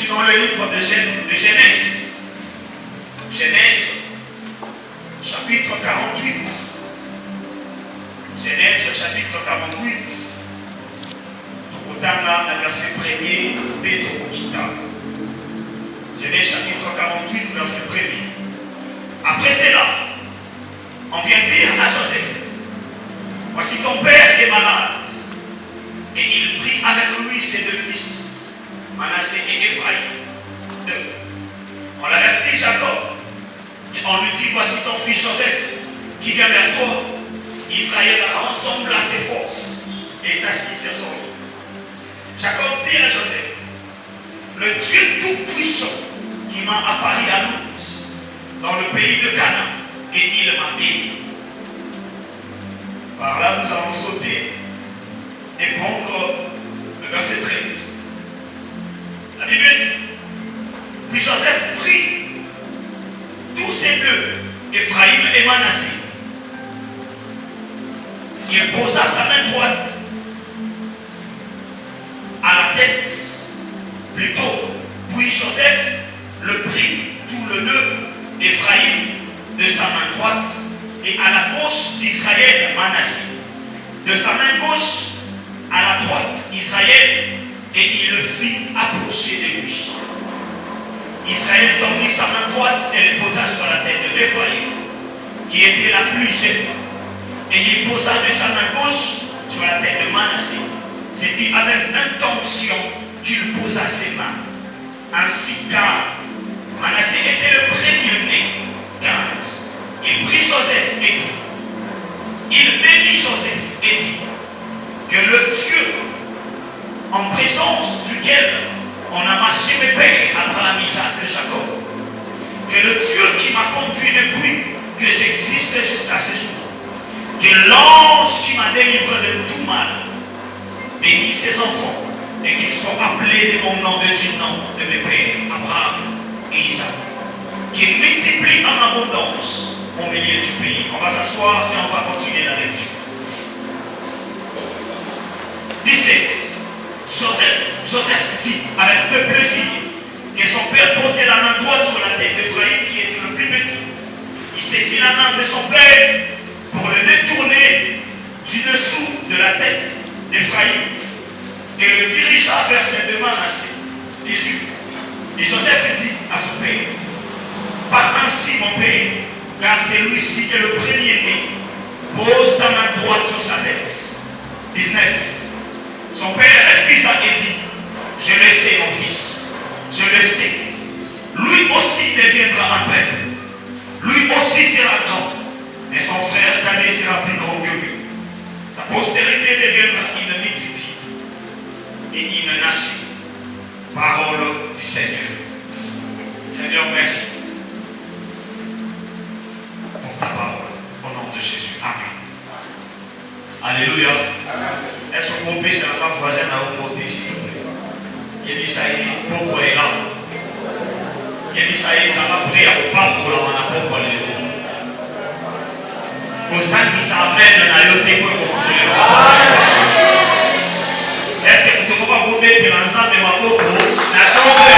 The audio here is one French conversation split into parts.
suis dans le livre de Genèse. Genèse, chapitre 48. Genèse, chapitre 48. Tokotanga, le verset 1er, de Tokokita. Genèse, chapitre 48, verset 1er. Après cela, on vient dire à Joseph, voici ton père est malade. Et il prit avec lui ses deux fils, Manassé et Ephraïm. On l'avertit Jacob. Et on lui dit, voici ton fils Joseph qui vient vers toi. Israël rassemble ses forces et s'assit sur son lit. Jacob dit à Joseph, le Dieu Tout-Puissant qui m'a apparu à Luz, dans le pays de Canaan, et il m'a béni. Par là, nous allons sauter et prendre le verset 13. La Bible dit, puis Joseph prit tous ses deux, Ephraïm et Manassé. Il posa sa main droite à la tête, plutôt, puis Joseph le prit tout le nœud d'Ephraïm de sa main droite et à la gauche d'Israël, Manassé. De sa main gauche à la droite Israël, et il le fit approcher de lui. Israël tendit sa main droite et le posa sur la tête d'Ephraïm, qui était la plus jeune, et il posa de sa main gauche sur la tête de Manassé. C'était avec intention qu'il posa ses mains. Ainsi, car Manassé était le premier-né. 15. Il prit Joseph et dit, il bénit Joseph et dit, que le Dieu en présence duquel on a marché mes pères, Abraham, Isaac et Jacob, que le Dieu qui m'a conduit depuis que j'existe jusqu'à ce jour, que l'ange qui m'a délivré de tout mal, bénisse ses enfants et qu'ils soient appelés de mon nom, du nom de mes pères, Abraham et Isaac, qu'il multiplie en abondance au milieu du pays. On va s'asseoir et on va continuer la lecture. 17. Joseph fit avec de plaisir que son père posait la main droite sur la tête d'Ephraïm qui était le plus petit. Il saisit la main de son père pour le détourner du dessous de la tête d'Ephraïm et le dirigea vers ses deux Manassé. 18. Et Joseph dit à son père, pas ainsi mon père, car celui-ci est le premier-né. Pose ta main droite sur sa tête. 19. Son père refusa et dit, je le sais mon fils, je le sais. Lui aussi deviendra un peuple. Lui aussi sera grand. Et son frère cadet sera plus grand que lui. Sa postérité deviendra une multitude et une nation. Parole du Seigneur. Seigneur, merci pour ta parole. Au nom de Jésus. Amen. Alléluia. Est-ce que vous pouvez faire ma voisine à vous monter s'il vous plaît? Il dit ça, pourquoi est là? Il dit ça, il va prier au pas pour la pourquoi les gens. Comme ça, il s'amène à yoter pour vous. Est-ce que vous ne pouvez pas vous mettre ensemble de ma pourquoi? La chance de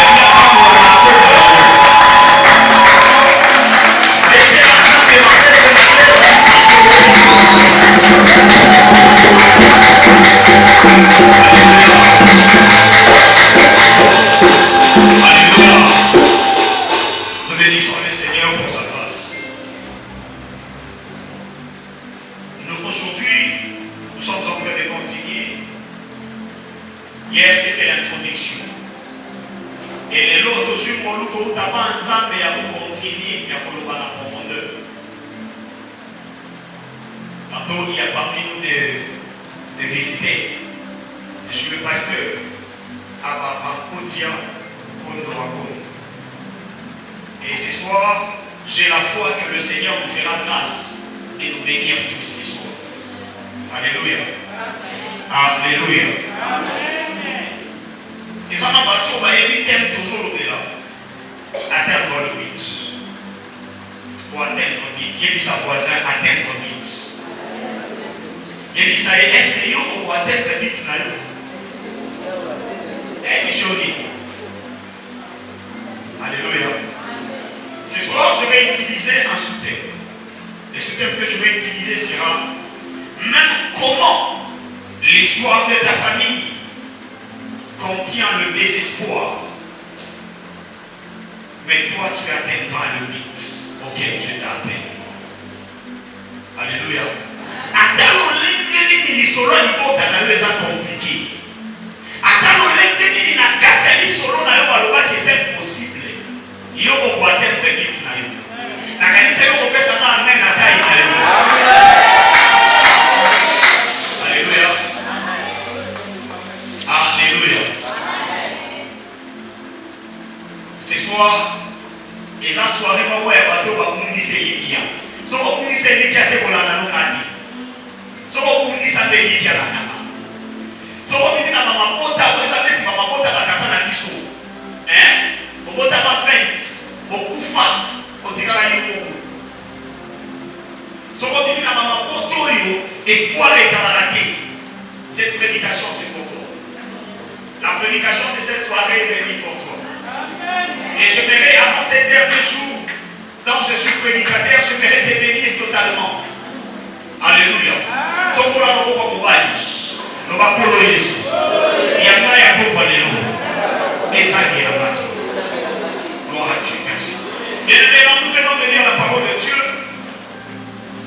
nous bénissons le Seigneur pour sa grâce. Nous aujourd'hui, nous sommes en train de continuer. Hier c'était l'introduction. Et les autres aujourd'hui, pour nous ensemble et à vous continuer, il faut nous la profondeur. Tantôt il y a parmi nous de visiter. Je suis le pasteur à Kodia Kondorakon. Et ce soir, j'ai la foi que le Seigneur nous fera grâce et nous bénir tous ce soir. Alléluia. Amen. Alléluia. Amen. Et ça m'a battu, on va éviter toujours le là. Atteindre le but. Pour atteindre le but. Il dit sa voisin, atteindre le but. Il dit ça, est-ce que vous pouvez atteindre le but? Il dit, contient le désespoir. Mais toi, tu atteindras le but auquel tu t'as appelé. Alléluia. Atalo lengeni ni solo ni bota na yo eza compliqué. Atalo lengeni ni na kati ya lisolo na yo baloba ki c'est impossible. Yo ko atteindre but na yo. Na kanisa yo ko pesa na amen na tai na yo. Alléluia. Alléluia. Ce soir, les gens soirée moko ya bato ba kundise yikia. So ko kundise yikia te kolana no kati. So ko kundisa te yikia na nama. So ko bibina mama bota ko sa beti mama bota batata na biso. Ko bota ma 20, okufa, otikala yiko. So ko bibina mama boto yo espoir les arrêter. Cette prédication c'est pour toi. La prédication de cette soirée est bénie pour toi. Et je j'aimerais, avant ces derniers jours, dont je suis prédicateur, j'aimerais te bénir totalement. Alléluia. Donc, on a beaucoup de combats. Nous allons parler de Jésus. Il y a beaucoup de nous. Et ça, il y a la bataille. Gloire à Dieu. Merci. Bien aimés, nous venons de lire la parole de Dieu.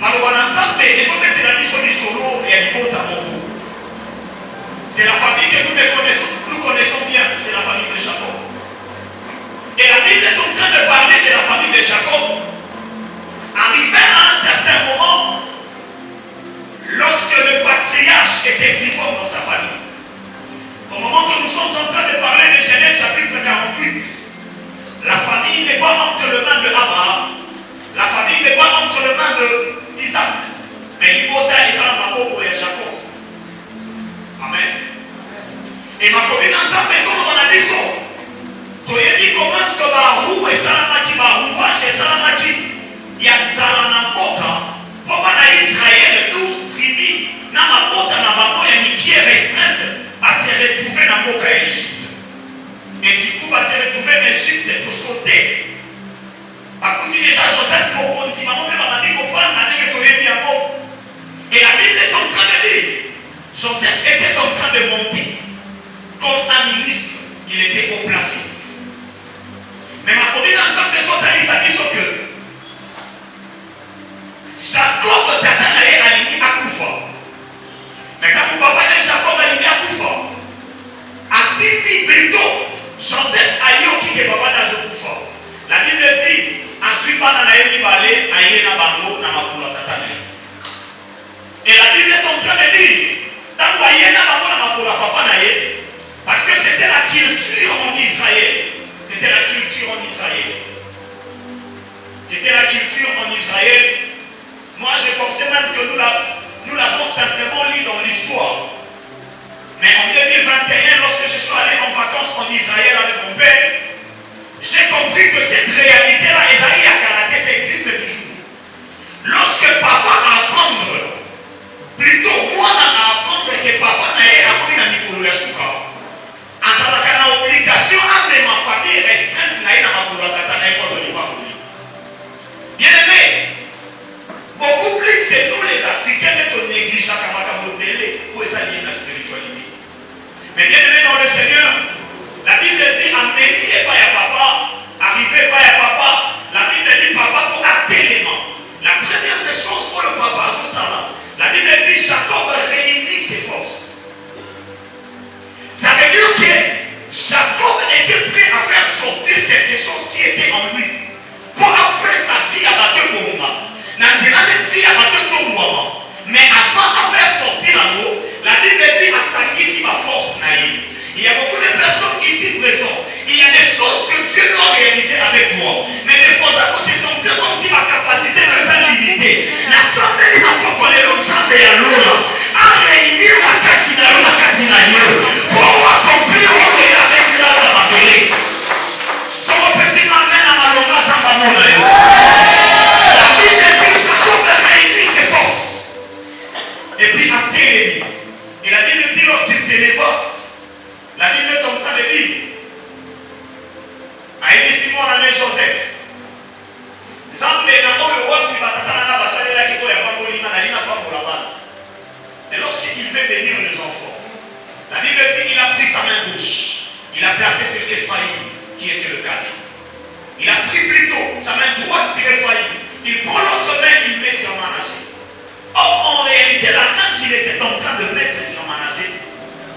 Alors, ensemble, ils ont été la disponible solo et à l'hypothèse à mon goût. C'est la famille que nous connaissons bien. C'est la famille de Jacob. Et la Bible est en train de parler de la famille de Jacob. Arrivé à un certain moment, lorsque le patriarche était vivant dans sa famille, au moment que nous sommes en train de parler de Genèse chapitre 48, la famille n'est pas entre les mains de Abraham, la famille n'est pas entre les mains d'Isaac, mais l'Ibota et Salamabo pour Jacob. Amen. Et ma commune ensemble, maison dans la maison. Tu as dit comment est-ce que Barou et Salamaki, Barouage et Salamaki, il y a Zalanamboka, pour Israël, 12 tribus, Namabota, Namaboya, qui est restreinte à se retrouver dans Boka et Égypte. Et du coup, va se retrouver en Égypte pour sauter. À côté déjà, Joseph Mokonti, maman, m'a dit qu'on va en que tu es bien bon. Et la Bible est en train de dire, Joseph était en train de monter. Comme un ministre, il était haut placé. Mais ma commune ensemble des autres alliés, ça dit que Jacob Tatanae aligné à Koufa. Mais quand mon papa de Jacob aligné à Koufa, a-t-il plutôt Joseph Ayo qui est papa dans Koufa. La Bible dit, ensuite, on a dit balé, aïe na bango, na makula Tatanae. Et la Bible est en train de dire, dans aïe na bango, na makula papa nae, parce que c'était la culture en Israël. C'était la culture en Israël. C'était la culture en Israël. Moi, je pensais même que nous l'avons simplement lu dans l'histoire. Mais en 2021, lorsque je suis allé en vacances en Israël avec mon père, j'ai compris que cette réalité-là, Esaïe à Karaté, ça existe toujours. Lorsque papa a apprendre, plutôt moi à apprendre que papa n'a appris à Nikolo Yasuka. À sa obligation de ma famille restreinte n'a pas pour la tata n'a pas de bien aimé, beaucoup plus c'est nous les Africains qui négligeons comme modèle pour les alliés de la spiritualité. Mais bien aimé dans le Seigneur, la Bible dit amenez pas à papa, arrivez pas à papa. La Bible dit papa pour acter les mains. La première des choses pour le papa sur ça, la Bible dit Jacob réunit ses forces. Ça veut dire que Jacob était prêt à faire sortir quelque chose qui était en lui pour appeler sa fille à battre Bouma. Mais avant de faire sortir l'amour, la Bible dit à Sangisi ma force naïve. Il y a beaucoup de personnes ici présentes. Il y a des choses que Dieu doit réaliser avec toi. Mais des fois, ça peut se sentir comme si ma capacité nous est limitée. L'assemblée n'a pas collé l'ensemble à l'eau. À réunir la cassina, la cassina, pour accomplir ce qu'il avait dit dans la bataille. Son représentant m'amène à ma longue sans ma monnaie. La Bible dit Jacob réunit ses forces. Et puis à l'ennemi. Et la Bible dit lorsqu'il s'éleva, la Bible est en train de dire Aïdi Simon a né Joseph. Zambe na moyo wapi batatana na basalela kiko ya pambolina na lina pambolabana. Et lorsqu'il veut bénir les enfants, la Bible dit qu'il a pris sa main gauche sur Ephraïm, qui était le cadet. Il a pris plutôt sa main droite sur Ephraïm. Il prend l'autre main, il met sur Manassé. Or, en réalité, la main qu'il était en train de mettre sur Manassé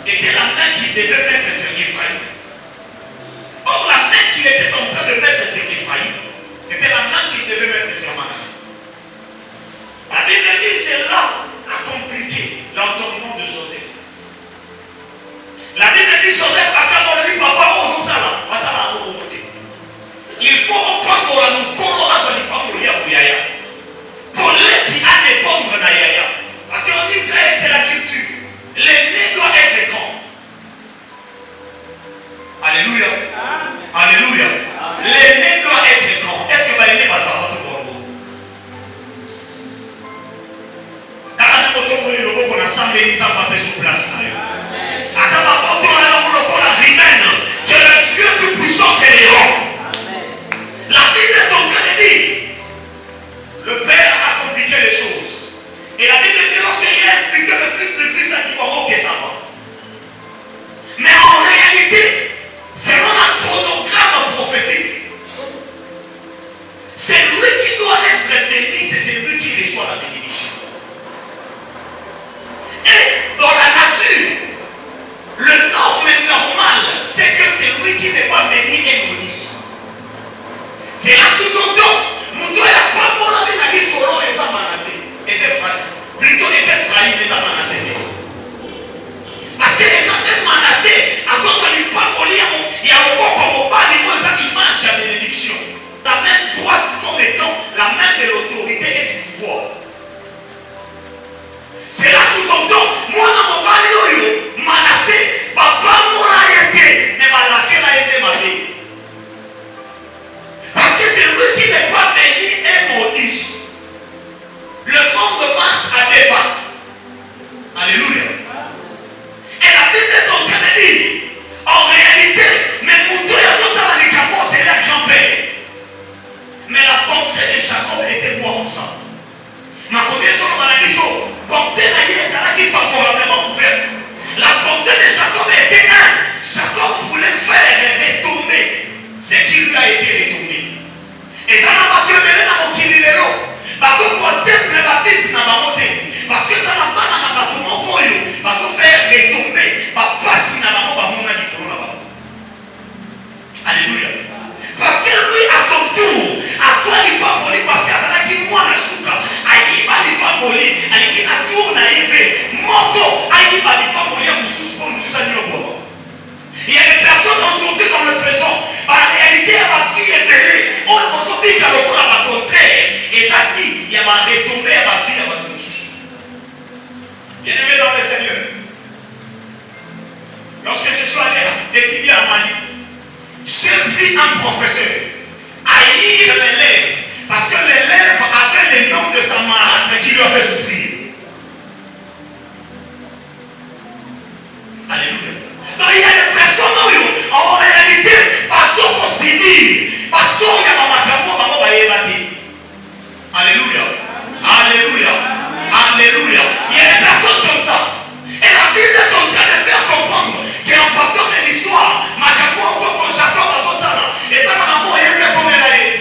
était la main qu'il devait mettre sur Ephraïm. Or, la main qu'il était en train de mettre sur Ephraïm, c'était la main qu'il devait mettre sur Manassé. La Bible dit cela a compliqué l'entendement de Joseph. La Bible dit Joseph a quand lui papa au sala, masala au côté. Il faut reprendre la mukolo à son ipambo ya bouyaya. Pour les qui a des pombres na yaya. Parce qu'en Israël c'est la culture. L'aîné doit être grand. Alléluia. Alléluia. L'aîné doit être grand. Est-ce que l'aîné va savoir tout bon? On a semblé une femme sur place. Que le Dieu tout-puissant est héros. La Bible est en train de dire le Père a compliqué les choses. Et la Bible dit lorsqu'il a expliqué le Fils a dit bon, ok, ça va. Mais en réalité, selon la chronogramme prophétique, c'est lui qui doit être béni, c'est celui qui reçoit la bénédiction. Et dans la nature, le norme normal, c'est que celui qui n'est pas béni est maudit. C'est là sous-entend. Mouton et la pomme, on a bien solo et ça Manassé. Et c'est plutôt les Ephraïm, les Manassé. Parce que les gens de Manassé, à ce soit du pain, il y a le bon comme au bas, il mange la bénédiction. La main droite comme étant la main de l'autorité et du pouvoir. C'est là sous-entend. Moi, dans mon balio, Manassé, papa, mon a été, mais laquelle a été ma vie. Parce que celui qui n'est pas béni est maudit. Le monde marche à des pas. Alléluia. Et la Bible est en train de dire, en réalité, mais Moutou et les Campos, c'est leur grand-père. Mais la pensée de Jacob était quoi comme ça? Ma connaissance dans la mission, pensée naïe, c'est là qui est favorablement ouverte. La pensée de Jacob était un. Jacob voulait faire retomber ce qui lui a été retourné. Et ça n'a pas tué dans mon kililelo. Parce que pour atteindre la bête n'a pas monté. Parce que ça n'a pas dans ma bâtiment pour eux. Parce que faire retomber, ma passe n'a pas mon ami pour là-bas. Alléluia. Parce que lui, à son tour, à soi, il va mourir. Parce que ça n'a qui moi la souka. Aïe, il va mourir. Allez, il a tour naïve. Moko, aïe, il va mourir. Il y a des personnes aujourd'hui dans le présent. En réalité, ma fille est mêlée. On se dit qu'à l'autre, à ma contraire. Et ça dit, il y a ma retombée à ma fille, à ma touche. Bien-aimé dans le Seigneur. Lorsque je suis allé étudier à Mali, j'ai vu un professeur haïr l'élève. Parce que l'élève avait le nom de sa marâtre qui lui a fait souffrir. Alléluia. Donc il y a des personnes en réalité, parce qu'on s'y dit, parce qu'il y a ma matambo, ma maman Alléluia. Alléluia. Alléluia. Il y a des personnes comme ça. Et la Bible est en train de faire comprendre qu'en partant de l'histoire, matambo, quand Jacob a son salaire, et ça m'a dit, il y a comme elle est.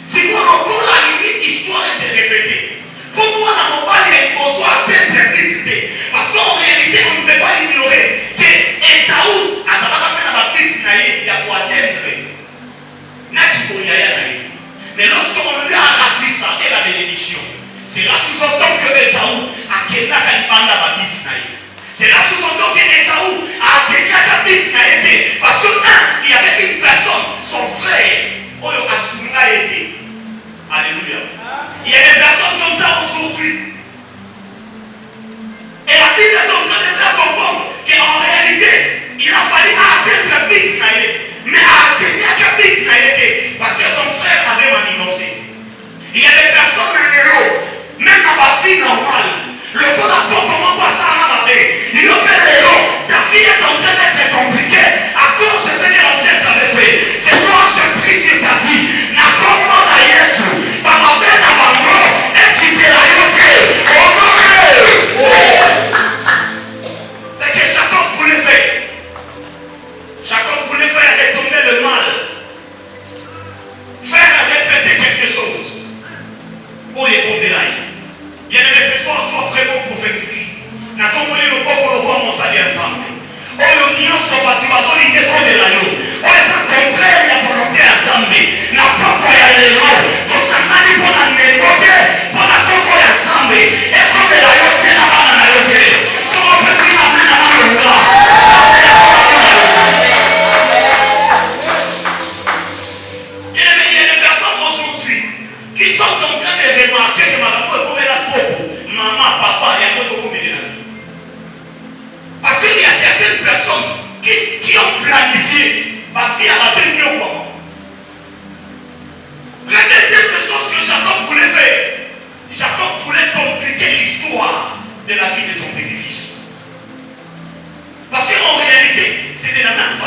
Si vous entendez la limite, l'histoire s'est répétée. Pour moi, dans mon bal, il y a une bonsoir d'interdicité. Parce qu'en réalité, on ne peut pas ignorer que Esaú, à sa rappel à ma petite naïe, il y a pour atteindre. Mais lorsqu'on lui a raflé ça et la bénédiction, c'est là sous-entend que Esaú a Kena Kalibanda ma petite naïe. C'est là sous-entend que Esaú a atteint la petite naïe. Parce que, il y avait une personne, son frère, Oyo Asuna été. Alléluia. Il y a des personnes comme ça aujourd'hui. Et la Bible est en train de faire comprendre qu'en réalité, il a fallu atteindre la petite naïe. Mais à atteindre la petite naïe, parce que son frère avait manigancé. Il y a des personnes dans les lots, même dans ma fille normale, le temps d'attendre comment on va s'arranger. Il y a des lots, ta fille est en train d'être compliquée à cause de ce que l'ancêtre avait fait. Ce soir, je prie sur ta vie. Na comment na Yesu, ma mère na maman,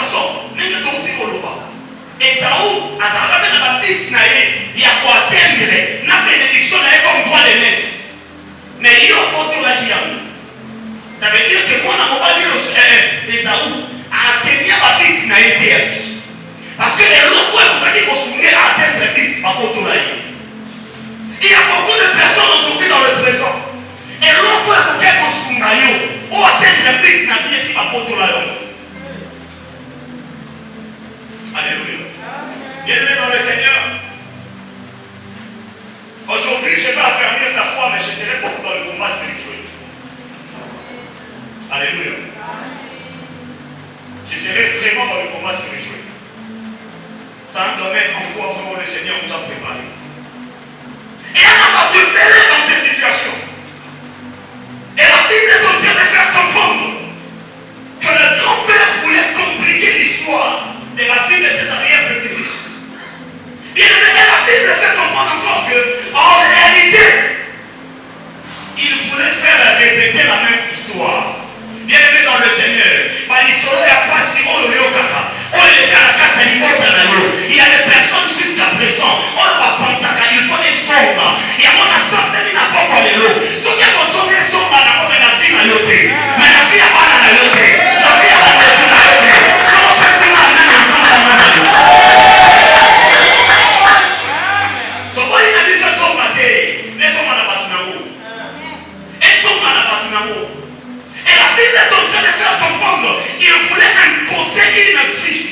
façon, nous avons dit Esaü, Azara, mais la bête il y a quoi atteindre, la bénédiction comme droit de naissance. Mais il y a un là qui a. Ça veut dire que moi, on va dire Esaü, à atteindre la bête TF. Parce que les locaux, on va dire qu'on soumet à atteindre la bête, ma pote là. Il y a beaucoup de personnes aujourd'hui dans le présent. Et locaux, on va dire qu'on soumet ou atteindre la bête, na vie, si ma pote là. Alléluia. Bien-aimé dans le Seigneur, aujourd'hui je vais affermir ta foi, mais je serai beaucoup dans le combat spirituel. Alléluia. Je serai vraiment dans le combat spirituel. C'est un domaine en quoi vraiment le Seigneur nous a préparé. Et on n'a pas de mêler dans ces situations. Et la Bible est en train de faire comprendre que le grand-père voulait compliquer l'histoire de la vie de ses arrière-petits-fils. Bien aimé, la Bible fait comprendre encore que, en réalité, il voulait faire répéter la même histoire. Bien aimé dans le Seigneur, il y a des personnes jusqu'à présent, on va penser qu'il faut des sommes. Il y a mon assemblée qui n'a pas encore de l'eau. Ce qui est besoin des sommes, la vie à l'autre. Mais la vie à pas à l'autre. La vie à pas à l'autre. Si on peut se mettre ensemble à l'autre. Donc, il y a des sommes bâtées. Les sommes à la bâtonneau. Et sommes à la bâtonneau. Et la Bible est en train de faire comprendre qu'il voulait imposer une vie.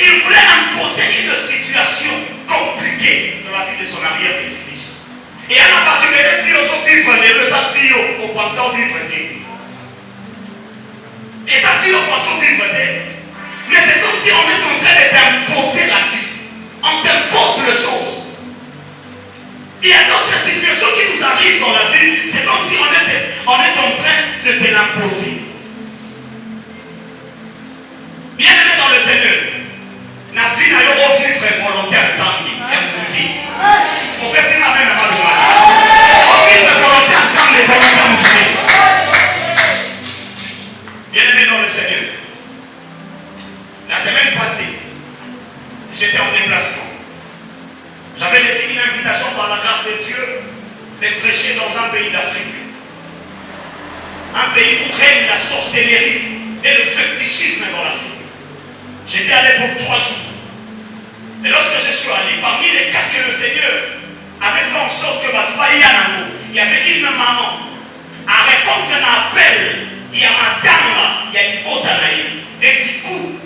Il voulait imposer une situation compliquée dans la vie de son arrière-petit-fils. Et elle n'a pas tué les filles au vivre, les autres filles au pensant vivre. Et sa fille au pensant vivre. Mais c'est comme si on est en train de t'imposer la vie. On t'impose les choses. Il y a d'autres situations qui nous arrivent dans la vie. C'est comme si on est en train de te l'imposer. Bien aimé dans le Seigneur. La vie n'a pas vivre volontaire ensemble. Vous faites ça même à la on vivre volontaire ensemble, volontaire. Bien aimé dans le Seigneur. La semaine passée, j'étais en déplacement. J'avais reçu une invitation par la grâce de Dieu de prêcher dans un pays d'Afrique. Un pays où règne la sorcellerie et le fétichisme dans l'Afrique. J'étais allé pour 3 jours. Et lorsque je suis allé, parmi les cas que le Seigneur avait fait en sorte que il y avait une maman à répondre à un appel. Il y a ma dame là, il y a une autre anaïe. Et du coup,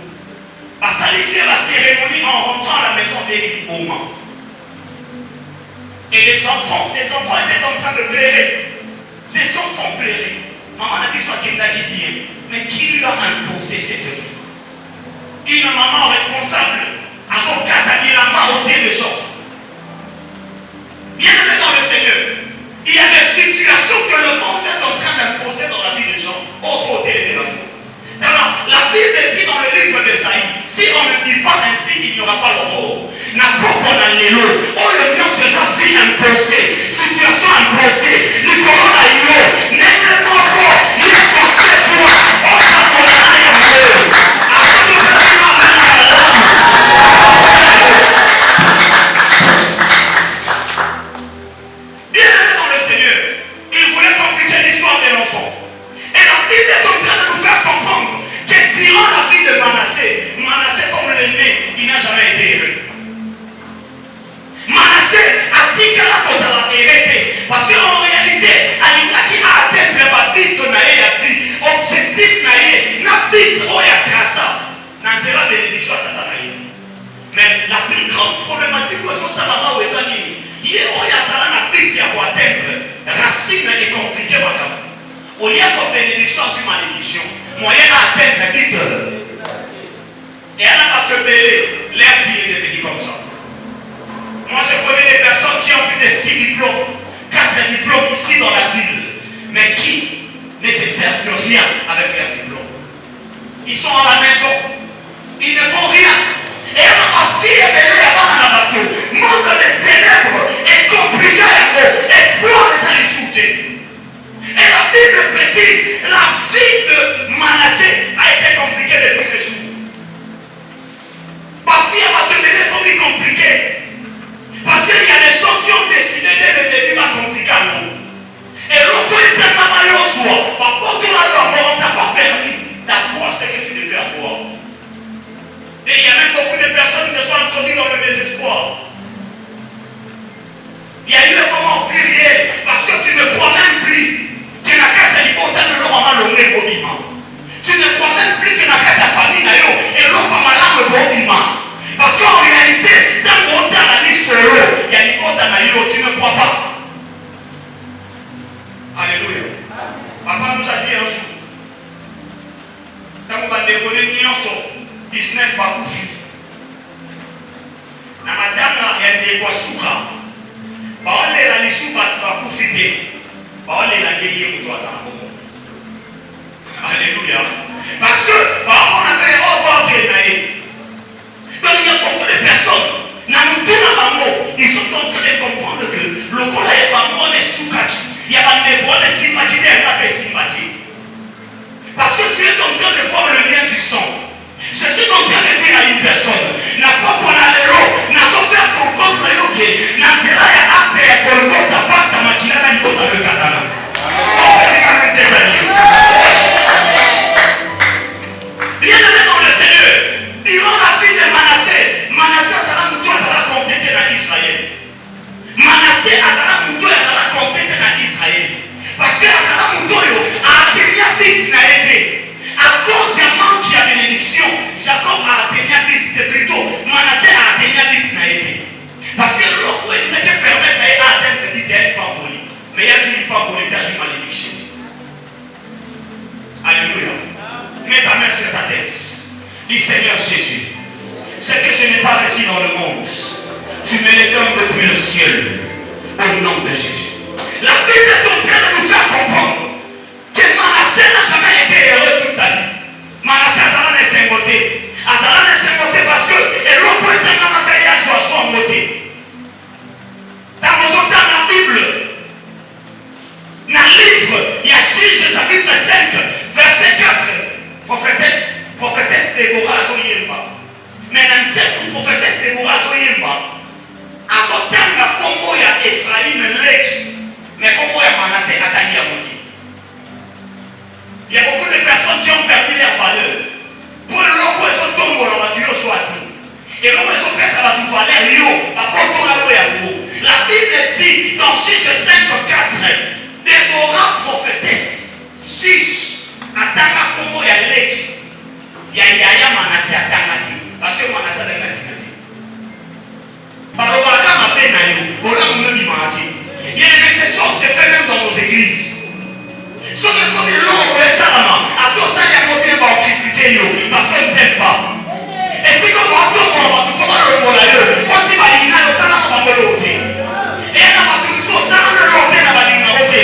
à salir la cérémonie en rentrant à la maison d'Élie au Mans. Et les enfants, ces enfants étaient en train de pleurer. Ces enfants pleuraient. Maman n'a dit soit qu'il n'a dit bien. Mais qui lui a imposé cette vie? Une maman responsable à son cas a mis la main aux yeux des gens. Bien aimé dans le Seigneur, il y a des situations que le monde est en train d'imposer dans la vie des gens. Oh, faut téléver l'amour. La Bible dit dans le livre d'Ésaïe, si on ne dit pas ainsi, il n'y aura pas l'aurore. N'a pas qu'on a l'élo. Oh, le bien c'est sa vie imposée. Situation imposée. Le corona est n'est pas encore. Il est censé toi. Oh, ça qu'on a l'air. Bien aimé dans le Seigneur, il voulait compliquer l'histoire de l'enfant. Et la Bible est en train de nous faire comprendre que durant la vie de Manassé, comme l'aîné, il n'a jamais été heureux. Manassé a dit que la cause a hérité. Parce qu'en réalité, il a atteint la bite de la vie. Objectif n'a bite où il y a tracé. N'a pas bénédiction à ta vie. Mais la plus grande problématique, c'est que ça va où ça dit. Il y a bite pour atteindre. Racine est compliquée. Au lieu de bénédiction sur malédiction, moyen à atteindre bite. Et elle n'a pas te mêler. Leur vie est devenue comme ça. Moi, je connais des personnes qui ont plus de 6 diplômes, 4 diplômes ici dans la ville, mais qui ne se servent de rien avec leurs diplômes. Ils sont à la maison, ils ne font rien. Et ma fille est belle dans la bateau. Monde des ténèbres est compliqué à eux. Espoir de s'aller. Et la Bible précise, la vie de Manassé a été compliquée depuis ce jour. vie compliquée. Parce qu'il y a des gens qui ont décidé dès le début de compliquer à nous. Et l'autre est tellement mal au soi. On ne t'a pas permis d'avoir ce que tu devais avoir. Et il y a même beaucoup de personnes qui se sont introduites dans le désespoir. Il y a eu le comment pluriel. Parce que tu ne crois même plus. Tu n'as qu'à te dire, de l'eau à l'homme au tu ne crois même plus que dans ta famille et l'eau comme un lame pour parce qu'en réalité, tant qu'on t'a la liste sur l'eau, il y a des potes à l'eau, tu ne crois pas. Alléluia. Papa nous a dit un jour, tant qu'on va décoller, ni en sort, 19 pas pour fille. Na madame, il y a des quoi souka. On est là, les sous pas pour fille. On est là, des pour toi, ça va. Alléluia. Parce que, on avait un donc il y a beaucoup de personnes, ils sont en train de comprendre que le collègue est soukaki. Il y a des sympathies. Parce que tu es en train de voir le lien du sang. Je suis en train de dire à une personne, n'a pas qu'on a l'eau, n'a pas faire comprendre que n'a pas ya acte ya kolbota pata makila na nibota le katana. Ça c'est quand même détaillé. Bien aimé dans le Seigneur, durant la vie de Manassé, Manassé a compté dans Israël. Manassé a compté dans Israël. Parce que Azala Moutoyo a atteint vite n'a été. À cause d'un manque de bénédiction, Jacob a atteint vite, plutôt Manassé a atteint vite n'a été. Parce que l'autre, il ne te permet d'atteindre l'idée du pamboli. Mais il y a une pamboli, il y a une malédiction. Alléluia. Mets ta main sur ta tête. Dis Seigneur Jésus, ce que je n'ai pas reçu dans le monde, tu me le donnes depuis le ciel. Au nom de Jésus. La Bible est en train de nous faire comprendre que Manassé n'a jamais été heureux toute sa vie. Manassé Azala ne s'est moté. Azala ne s'est moté parce que l'autre est un matériel sur son moté. Dans la Bible, dans le livre, il y a Juge chapitre 5, verset 4. Prophétesse Déborah Zoyemba. Mais dans le prophétesse Déborah Zoyemba, à son terme, la Congo, il y a Ephraïm Lek. Mais Congo, il y a Manassé Atani Amoti. Il y a beaucoup de personnes qui ont perdu leur valeur. Pour le loco, ils sont tombés dans la voiture soit. Et l'homme, ils sont fait ça va tout valeur. La Bible dit dans Juge 5, 4, Déborah prophétesse. Juge. Atanga Congo ya leki ya Manassé atanga ki parce que Manassé a été tiré. Barobaka ma peine na yo, bola mon di mati. Il y a des choses se fait même dans nos églises. Ce que comme ils l'ont fait ça là, à tout ça il y a motivé pour critiquer yo parce qu'on ne t'aime pas. Et si comme on tombe on va tout faire le mot là yo, aussi ba ina yo ça là on va me l'ôter. Et na ba tout ça ça on va l'ôter na ba ina OK.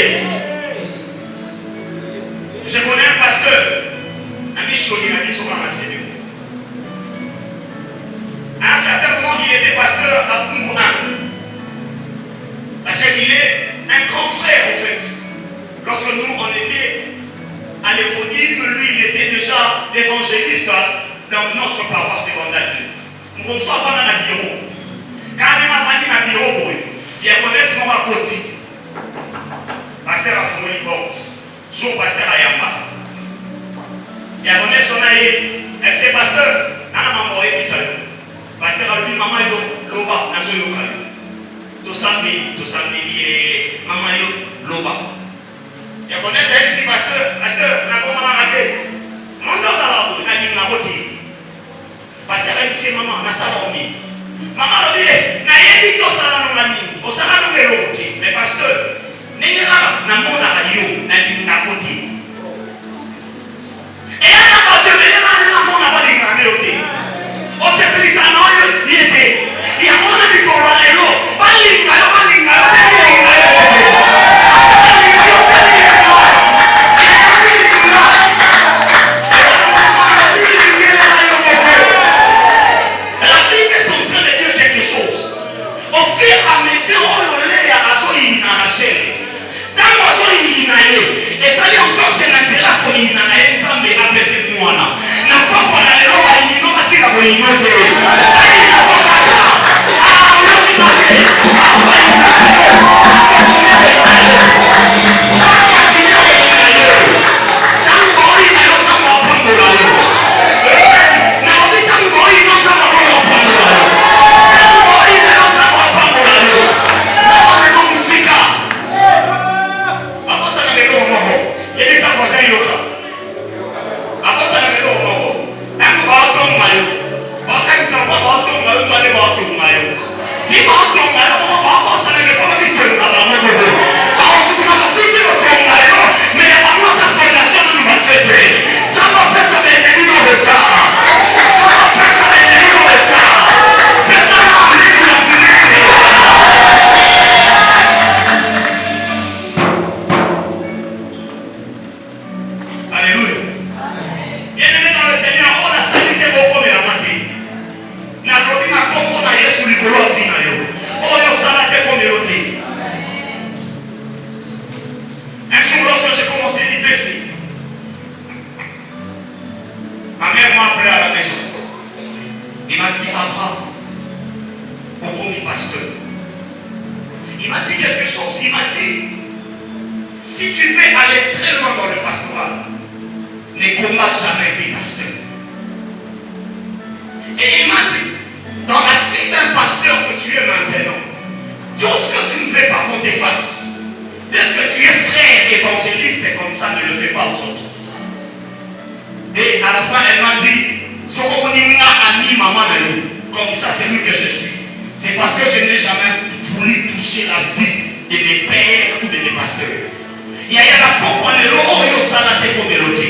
Je connais un pasteur, un Michel, il a mis son nom à Seigneur. À un certain moment, il était pasteur à Pumbouna. Parce qu'il est un grand frère, en fait. Lorsque nous, on était à l'école, lui, il était déjà évangéliste dans notre paroisse de Gondadie. Nous sommes dans le bureau. Quand il m'a vendu dans le bureau, il a connu ce moment à côté. Pasteur a formé une porte. Son pasteur à Yamba. Il y a un son aïe, FC pasteur, n'a pas mangé qui seul. Pasteur a dit maman yo loba na so yo kai. To samedi maman yo loba. Il y a un FC pasteur n'a pas mangé. Mon dos à la boue, n'a dit na roti. Pasteur a dit maman na salami. Maman a dit na yebi to salami ngani, o salami ngeloti. Mais pasteur n'est là na mona yo na dit na roti. Et il y a pas de venir à mon avis dans le côté. On s'est pris ça non il était. Il y a mon ami qui a l'eau. Balinga. La Bible est en train de dire quelque chose. Au fur et à mesure où on est à Soïna à la chaîne. Tant qu'on Soïna et ça y en sorte que Nantela Koïna na Nzambe apese mwana. Na papa na lelo ba inino katika koinote. Ça y est, Il m'a dit, Abraham, au premier pasteur, il m'a dit quelque chose. Il m'a dit, si tu veux aller très loin dans le pastoral, ne combat jamais des pasteurs. Et il m'a dit, dans la vie d'un pasteur que tu es maintenant, tout ce que tu ne veux pas qu'on te fasse, dès que tu es frère évangéliste et comme ça, ne le fais pas aux autres. Et à la fin, elle m'a dit, comme ça, c'est lui que je suis. C'est parce que je n'ai jamais voulu toucher la vie de mes pères ou de mes pasteurs. Il y a la pourquoi le lot, yo salate comme l'autre.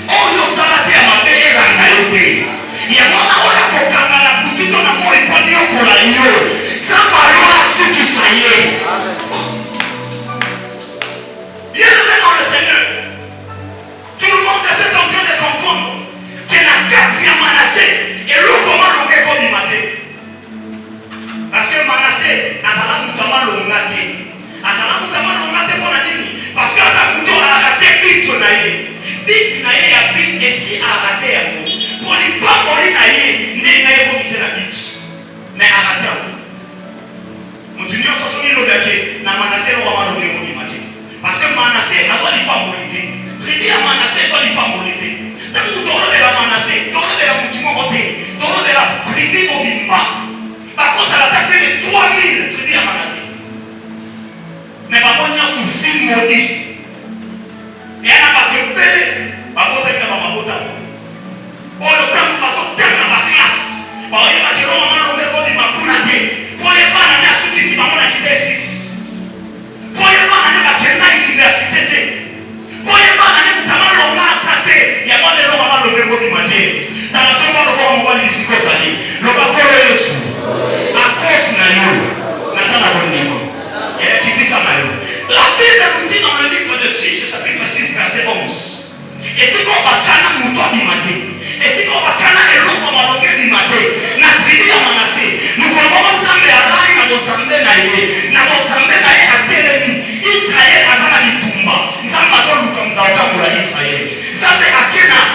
Oh, yo salate à ma belle rangayote. Il y a mon amour à kokanga la boutique dans la mort et pas dire pour la yo. Ça va là ce qui ça y est. Bien-aimé dans le Seigneur, tout le monde était en train de comprendre que la quatrième Manassé et l'autre comment l'on est comme il m'a dit. Parce que Manassé, Azala Moutama l'ongate. Azala Moutama l'ongate pour la dîme. Parce que Azala Moutama a raté Bit Naye. Bit Naye a vu et si a raté un mot. Pour les pas mourir Naye, n'est comme c'est la Bit. Mais a raté un mot. Moutinio Sosoni l'Obake, n'a Manassé l'Ouama l'ongate comme il m'a dit. Parce que Manassé a soit pas morité. Tridi à Manassé soit pas morité. Tant que dans le de la Manassé, dans le de la Moutimo Moté, dans le de la Tridi Mobimba. Par contre, ça l'a tapé de 3000 tribus à Manassé. Mais Babon y a sous film maudit. Et elle n'a pas de belé. Babota qui n'a pas Babota. Oh, le temps où passe au terme dans ma classe. Bah, il va dire, oh, maman, l'on est ma poulate. Pour les pas, on a sous qui si maman a quitté 6. Pour les pas, on a quitté l'université. Pour les pas, on a notamment l'on a santé. Il y a pas de l'on maman, l'on est maudit matin. Dans la tombe, on va voir les psychosali. Le va coller le sou. À cause de nous, la Bible nous dit dans le livre de 6, chapitre 6, verset 11. Et si on va canner mon toit du matin, et si on va canner l'eau comme on va du matin, la tribu à Manassé, nous commençons à s'emmener à l'air, à nos emmener à Télémi, Israël, à Zana Tumba, nous sommes pas seuls comme dans Israël. Ça fait à Kena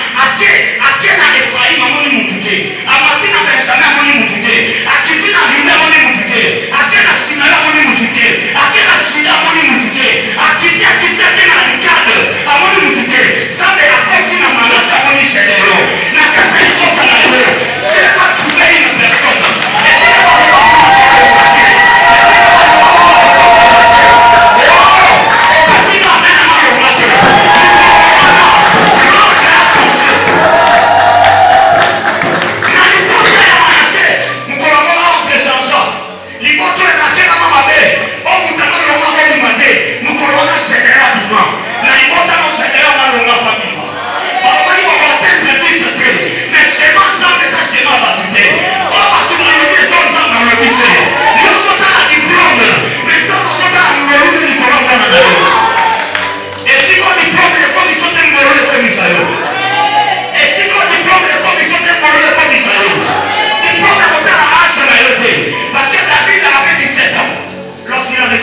Ephraim, à mon immobilier, à Martina Benjamin, à mon immobilier, à Kitina Rime, à mon immobilier, à Kena Sinala, à mon immobilier, à Kena Shida, à mon immobilier, à Kena Ricade, à mon immobilier. Ça fait à Katina Manassé, à mon immobilier. La quatrième fois, c'est pas trouver une personne. Et c'est pas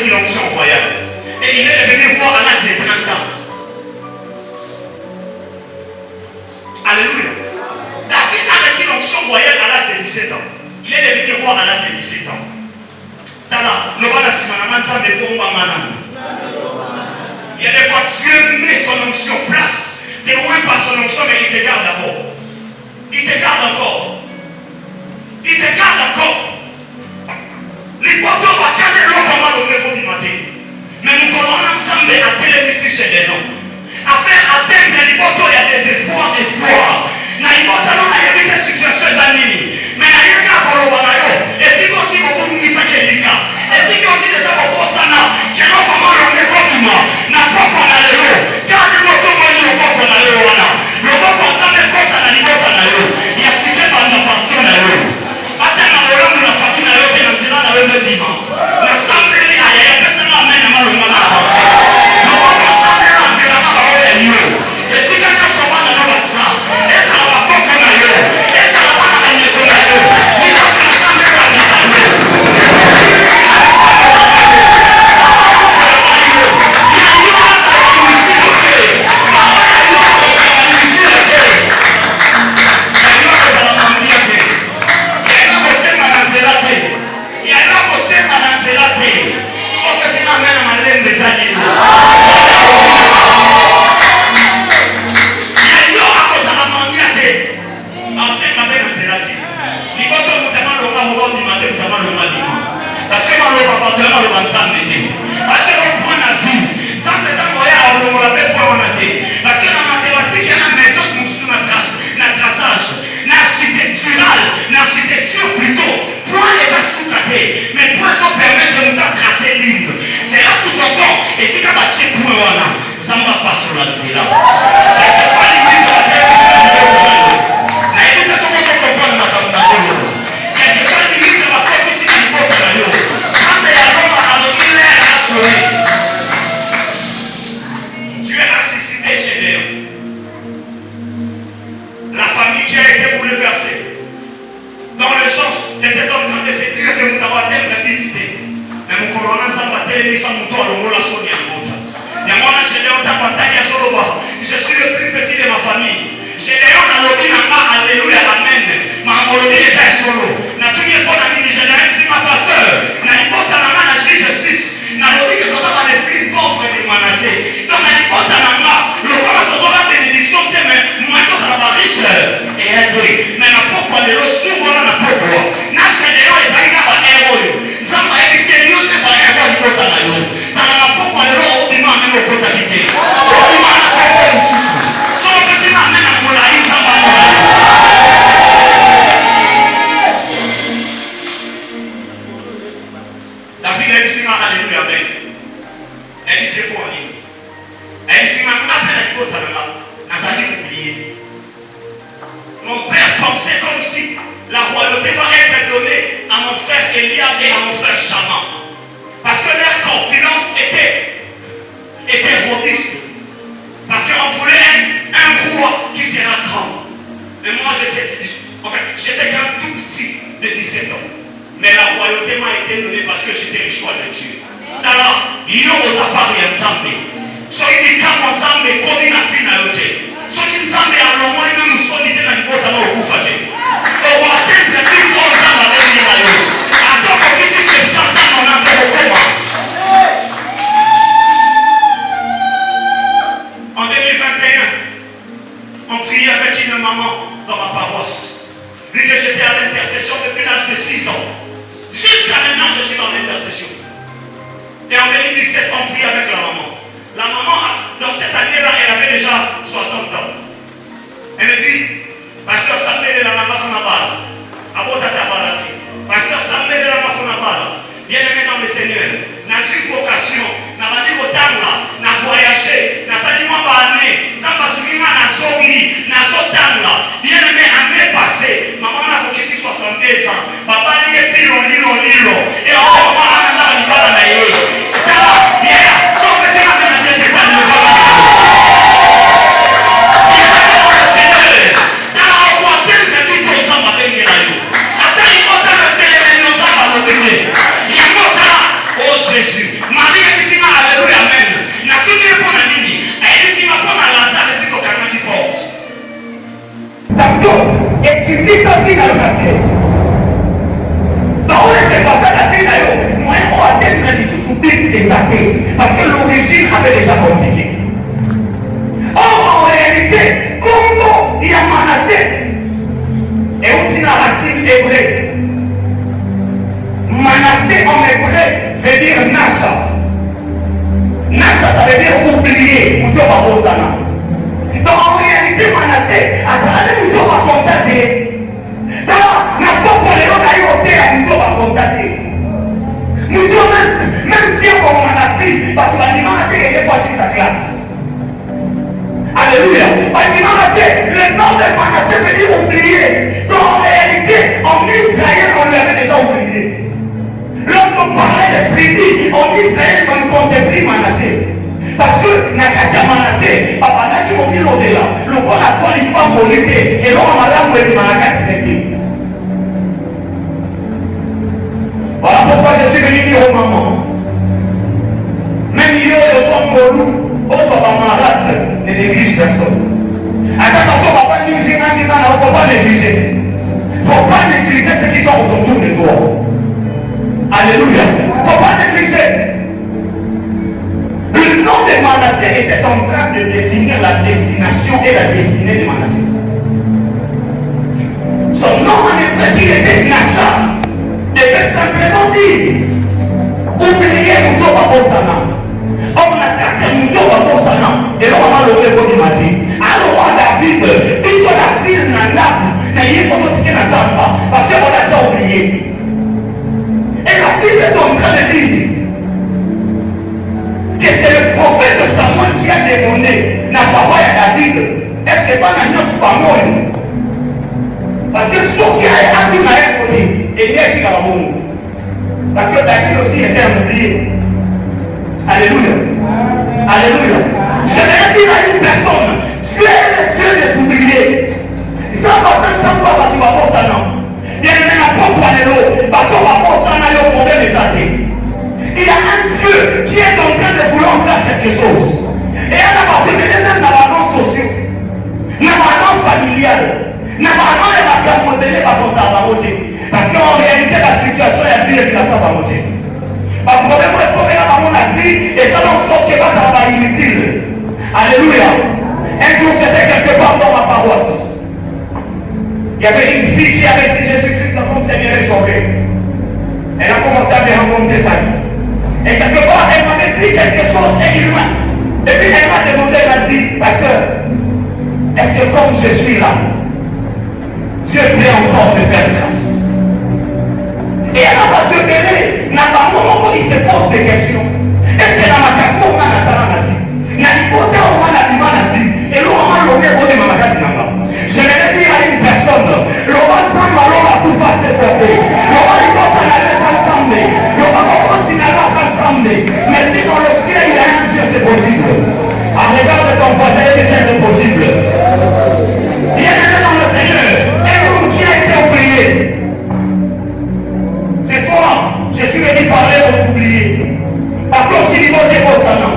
l'onction royale. Et il est devenu roi à l'âge de 30 ans. Alléluia. David a reçu l'onction royale à l'âge de 17 ans. Il est devenu roi à l'âge de 17 ans. Tala, le roi de Simanaman, ça me bomba manam. Il y a des fois, Dieu met son onction place. Tu es loin par son onction, mais il te garde d'abord. Il te garde encore. Il te garde encore. Les poteaux vont garder l'eau comme on le du matin. Mais nous connaissons ensemble à téléviser chez les gens. Afin d'atteindre les poteaux, il y a des espoirs. Na ibota non a des situations années. Mais na yaka kolobanayo. Et si aussi beaucoup de gens qui lika. Et si aussi déjà beaucoup sana. Qui n'ont pas mal de compliments. Na pas qu'on a le lot. Garde l'eau comme on le compte na le wana. Le compte ensemble compte na l'ibota na yo. Il y a ce qui est dans du matin, vous avez le matin. Parce que moi, le papa, tu as le bantam d'été. Parce que le point de vie, ça me donne moyen de me point de vie. Parce que dans la mathématique, il y a une méthode sur le traçage. L'architecture plutôt. Point les a sous-catés. Mais point ça permet de nous tracer ligne. C'est là sous-entend. Et si tu as battu point, voilà, ça ne va pas sur la tire. Quelle que soit l'image de la terre, la invitation qu'on se comprend dans la campagne. Quelle que soit l'image de la côte ici dans le peuple de la Yo. Tu es ressuscité chez Léon. La famille qui a été bouleversée, dont les gens étaient en train de se dire que nous avons atteint l'identité. Mais mon colonel n'a pas télé sans mouton à l'eau la sonne à l'autre. Et moi, chez Léon, je suis le plus petit de ma famille. Chez Léon, dans l'objet, alléluia, amen. Ma molodie est un solo. N'a tout bien bon ami, je n'ai si ma pasteur. N'a pas ta maman, n'a je suis. N'a l'objet que tout ça va les plus pauvres de Manassé. Donc, n'a pas ta maman. Le corps a toujours la bénédiction, mais moi, tout ça va riche. Et être. Mais n'a pas quoi de l'eau, sur moi, n'a pas quoi. N'a chez Léon, et ça y a pas un héros. Zamba, et c'est lui, c'est pas un héros du côté de la Yo. N'a pas quoi de l'eau, au bimant, même au comptabilité. Au bimant, n'a pas quoi de sous. Sans que c'est ma mère, pour la Yo, ça va. David a dit alléluia, amen. Elle dit c'est quoi? Elle dit oublié. Mon père pensait comme si la royauté va être donnée à mon frère Eliab et à mon frère Shaman. Parce que leur corpulence était robuste. Parce qu'on voulait un roi qui sera grand. Mais moi, j'étais qu'un tout petit de 17 ans. Mais la royauté m'a été donnée parce que j'étais le choix de Dieu. Alors, il y a aux appareils ensemble. Soyez des camps ensemble, comme il a fait dans le thé. Soyez ensemble, alors moi, il nous solide dans le bota dans le coup fatigué. On va atteindre les plus ensemble avec les maillots. Attends, parce que si c'est pas tant, on a fait le combat. En 2021, on priait avec une maman dans ma paroisse. Vu que j'étais à l'intercession depuis l'âge de 6 ans. Jusqu'à maintenant, je suis dans l'intercession. Et en 2017, on prie avec la maman. La maman, dans cette année-là, elle avait déjà 60 ans. Elle me dit, Pasteur Samuel de la maman Fonabala, Abotata Balati, Pasteur Samuel de la maman Fonabala, bien-aimé dans le Seigneur, n'a su vocation, n'a pas dit autant là, n'a voyagé, n'a sali moi bané, Zamba Soumima n'a sorti, n'a sautant là, bien-aimé, année passée, maman n'a conquis 62 ans, papa lui est pilo, et en ce moment, on a une balle à naïe. Jésus. Marie a dit alléluia, amen. N'a tout dit pour la ligne. Elle dit pour la Lazare, c'est pour quelqu'un qui porte. D'accord. Et qui dit sa vie dans le passé. Donc, c'est pas ça la vie d'ailleurs. Moi, on a tellement de sous-titres des athées. Parce que l'origine avait déjà compliqué. Or, en réalité, comment il y a Manassé et on dit la racine hébraïque. Manassé en hébreu veut dire Nasha. Nasha, ça veut dire oublier. Donc en réalité, Manassé, à travers le temps va contacter. Donc, n'importe quel autre ailleurs, le temps va contacter. Nous devons même dire comme Manassé, parce que l'animal est fois sur sa classe. Alléluia. Le nom de Manassé veut dire oublier. Donc en réalité, en Israël, on l'avait déjà oublié. Lorsqu'on parlait de tribus, en Israël, on ne comptait plus Manassé. Parce que Nakatia Manassé, papa n'a qui dit au-delà. Le corps a fait une femme bonité. Et l'homme a madame ou Manakati. Voilà pourquoi je suis venu dire aux mamans. Même il y a son molou, au soit malade, ne néglige personne. Attends, on ne va pas négliger, il ne faut pas négliger. Il ne faut pas négliger ceux qui sont autour de toi. Alléluia. Il ne faut pas négliger. Le nom de Manassé était en train de définir la destination et la destinée de Manassé. Son nom en hébreu, il était Nasha. dit, oubliez mon tour à Bosana. On a gâté mon tour à Bosana. Et là, on va le faire comme il m'a dit. Alors, on a David, il soit la fille d'un arbre. Il faut continuer à savoir. Parce qu'on a déjà oublié. Et la Bible est en train de dire que c'est le prophète Samuel qui a demandé la parole à David. Est-ce que pas maintenant c'est pas moi? Parce que ce qui a tout à côté, et bien dit à bon. Parce que David aussi était un oublié. Alléluia. Alléluia. Je vais dire à une personne, tu es le Dieu des oubliés. Ça va sans quoi tu vas pas ça non. Il y a un propre à l'eau, bateau va pas ça dans le problème des athées. Il y a un Dieu qui est en train de vouloir faire quelque chose. Et à la partie de même dans la norme sociale, dans la norme familiale, dans la norme de la carte modèle par contre à la moitié. Parce qu'en réalité, la situation est vie et la ça va monter. Le problème est tombé dans mon vie et ça n'en sort que ça va inutile. Alléluia. Un jour, j'étais quelque part dans ma paroisse. Il y avait une fille qui avait dit Jésus-Christ comme Seigneur et Sauveur. Elle a commencé à me raconter sa vie. Et quelque part, elle m'avait dit quelque chose d'inhumain. Et puis elle m'a demandé, elle m'a dit, parce que, est-ce que comme je suis là, Dieu peut encore me faire grâce? Et elle n'a pas demandé, n'a pas moment il se pose des questions. Est-ce que dans ma carte, on a la vie? N'a pas côté, on a la vie. Et l'on a l'honneur de ma carte. Je vais dire à une personne, l'on va s'emballer à tout faire ses côtés. L'on va y aller ensemble. L'on va continuer ensemble. Mais si dans le ciel il y a un Dieu, c'est possible. À regard de ton voisin, c'est possible. Il y a quelqu'un dans le Seigneur, un homme qui a été oublié. Ce soir, je suis venu parler aux oubliés. Par contre, s'il y a des mots, ça non.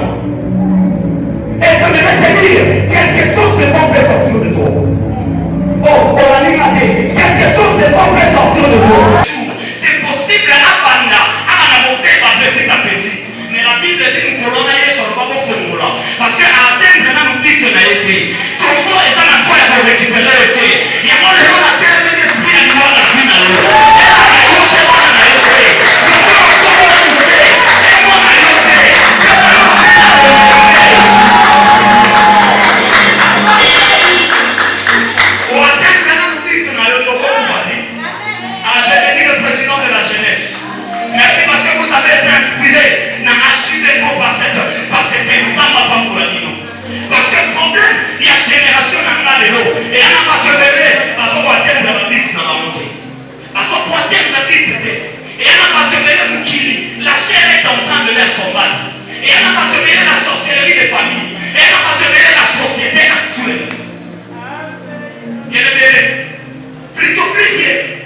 Et je vais te dire, quelque chose de bon peut sortir de toi. Oh, on a dit, quelque chose de bon peut sortir de toi. C'est possible à Banda, à monter petit à petit. Mais la Bible dit que l'on a sur le bas formula. Parce qu'à atteindre nous dit que n'a été. Comment est-ce qu'on a quoi à récupérer été? Il y a moins de gens à terre de l'esprit à niveau de la finale. Parce que le problème, il y a génération dans l'eau. Et on va te mêler parce qu'on va atteindre la bite dans la montée. Parce qu'on va atteindre la bite. Et on va te mêler Moukili. La chair est en train de les combattre. Et on va te mêler la sorcellerie des familles. Et on va te mêler la société actuelle. Bien aimé, plutôt plusieurs.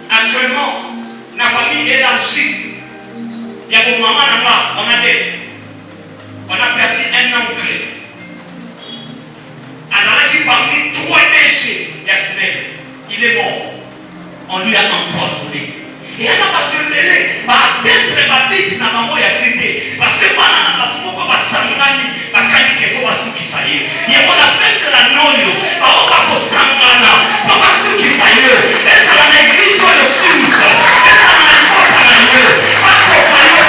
Actuellement, la famille élargie. Il y a vos mamans là-bas, on a perdu un oncle. Azalaki parmi 3 déchets, Yasmine, il est mort. On lui a empoisonné. Et elle n'a pas terminé par atteindre ma bite dans maman et fêté. Parce que moi, on a tout le monde sangani, ma cani qu'il faut pas souki ça y est. Il y a la fête de la noyo, on va pour sangana, faut pas souki ça y est. Et ça dans l'église sur le sous, et ça dans la porte à la yeux, pas pour faire le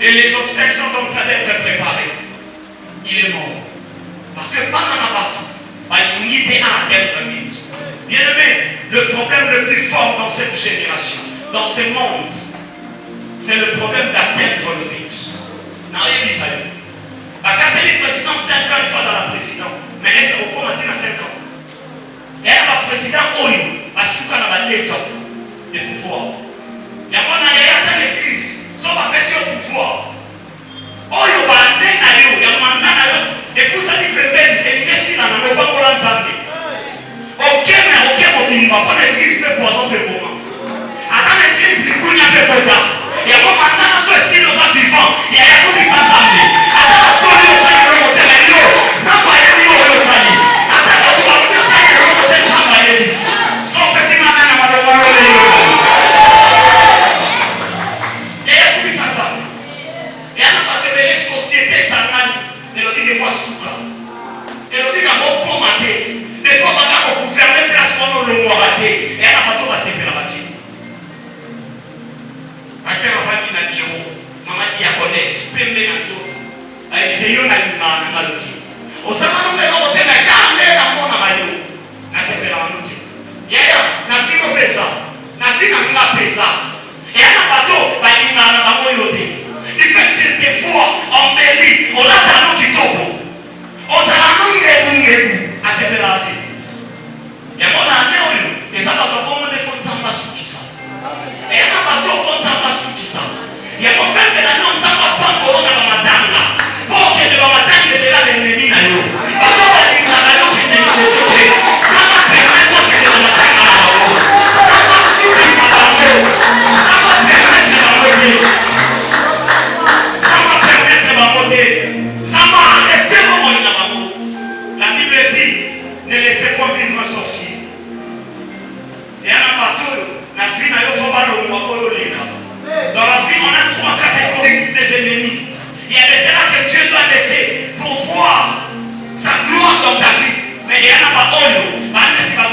et les obsèques sont en train d'être préparées. Il est mort. Parce que pendant la bataille, l'unité a atteint le mythe. Bien aimé, le problème le plus fort dans cette génération, dans ce monde, c'est le problème d'atteindre le mythe. N'a rien dit ça. Quand elle est président, 5 ans, une fois à la présidente. Mais elle s'est recommandée à 5 ans. Et elle a président Oyo, à Soukana Bandesa, de pouvoir. Il y a un à l'église. Sans pas passer au pouvoir. Oh, il y a un dénaïo, il y a un dénaïo. Et pour ça, il peut même, il est ici, dans le banc de l'ensemble. Ok, mais ok, mon bimba, pas l'église, mais poisson de comment. Attends, l'église, il y a un peu de temps. Il y a un maintenant, soit ici, nous sommes vivants. Il y a tout qui s'ensemble. Attends, tu vas le saluer au téléphone. Ça va y aller au salut. Attends, tu vas le saluer au Mais quand on a gouverné place pour le mois raté, et à la bateau va s'épeler la raté. Parce que ma famille n'a bureau, maman diaconesse, pembe na nzoto. Elle disait yo na lima na maloti. Osama no me no te na kande na mona bayo. Na s'épeler la muti. Yaya, na fino pesa. Na fino nga pesa. Et à la bateau va lima na bamoyote. Du fait qu'il était fort, embelli, on a talent qui topo. Osama no ngebu à s'épeler la raté. Et mon année, et ça va tomber comme des fonds de samba soukisa. Et il y a un bateau fonds de samba soukisa. Il y a mon frère de l'année, on ne samba pas en boron à la madame. Pour que de la madame, il y ait de la l'ennemi. Parce qu'on va dire que la qui n'est pas sauté. Ça va permettre que de la madame à la haut. Ça va soukisa à la haut. Ça va permettre de la monter. Ça va permettre de la monter. Ça va arrêter le moment de la haut. La Bible dit, ne laissez pas vivre un sorcier. Et à la bateau, la vie n'a pas de dans la vie, on a trois catégories des ennemis. Il y a de ceux-là que Dieu doit laisser pour voir sa gloire dans ta vie. Mais il y en a pas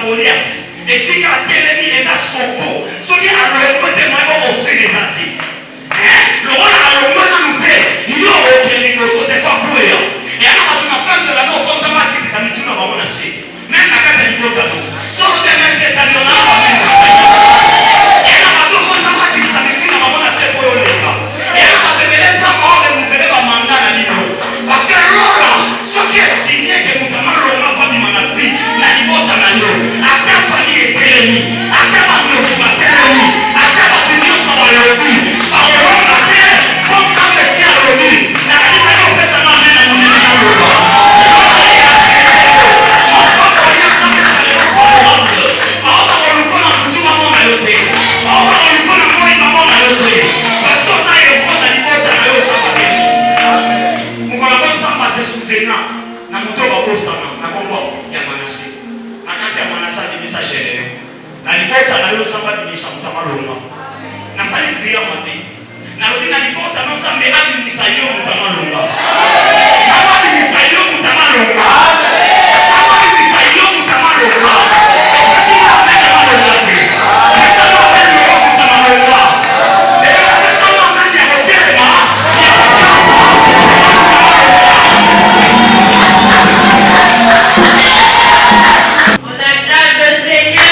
Goliath. Et si quand l'ennemi est à son corps, ce qui a le roi de moi pour offrir les athées. Le roi a le roi de nous payer. Il y a aucun niveau sur des fois pour eux. Et à la fin de la nuit, on va quitter sa mission, on va menacé. Même la carte est libre d'abord. Sans le même que ta vie, on a parce que l'homme, ce qui est signé que nous avons l'homme va dire ma vie, la liberté à ta famille est ennemie, à ta famille est ennemie, à ta famille sont dans le but, par l'homme à terre, comme ça fait si à l'homme, la réalisation on peut seulement amener à nous dans le bas. On va croire ça mais ça les faut le on va le connaître tout le monde à l'autre. On va le connaître moi il va à l'autre. Parce que ça est bon la liberté à l'autre ça va bien. Soutenant na moto bakosana na kombo ya manase na kati ya manase alibisa sherehe na libota na yo samba bilisa mutamalonga na sali kriya mande na lodi na libota no sambe alibisa yo mutamalonga samba bilisa yo mutamalonga samba bilisa yo mutamalonga kasi na mbele malonga te kasi na mbele mutamalonga kasi na mbele ya hotelema Seigneur.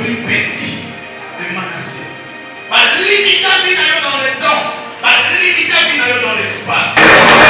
plus petit de Manassé. Va limiter la vie dans le temps. Va limiter la vie dans l'espace.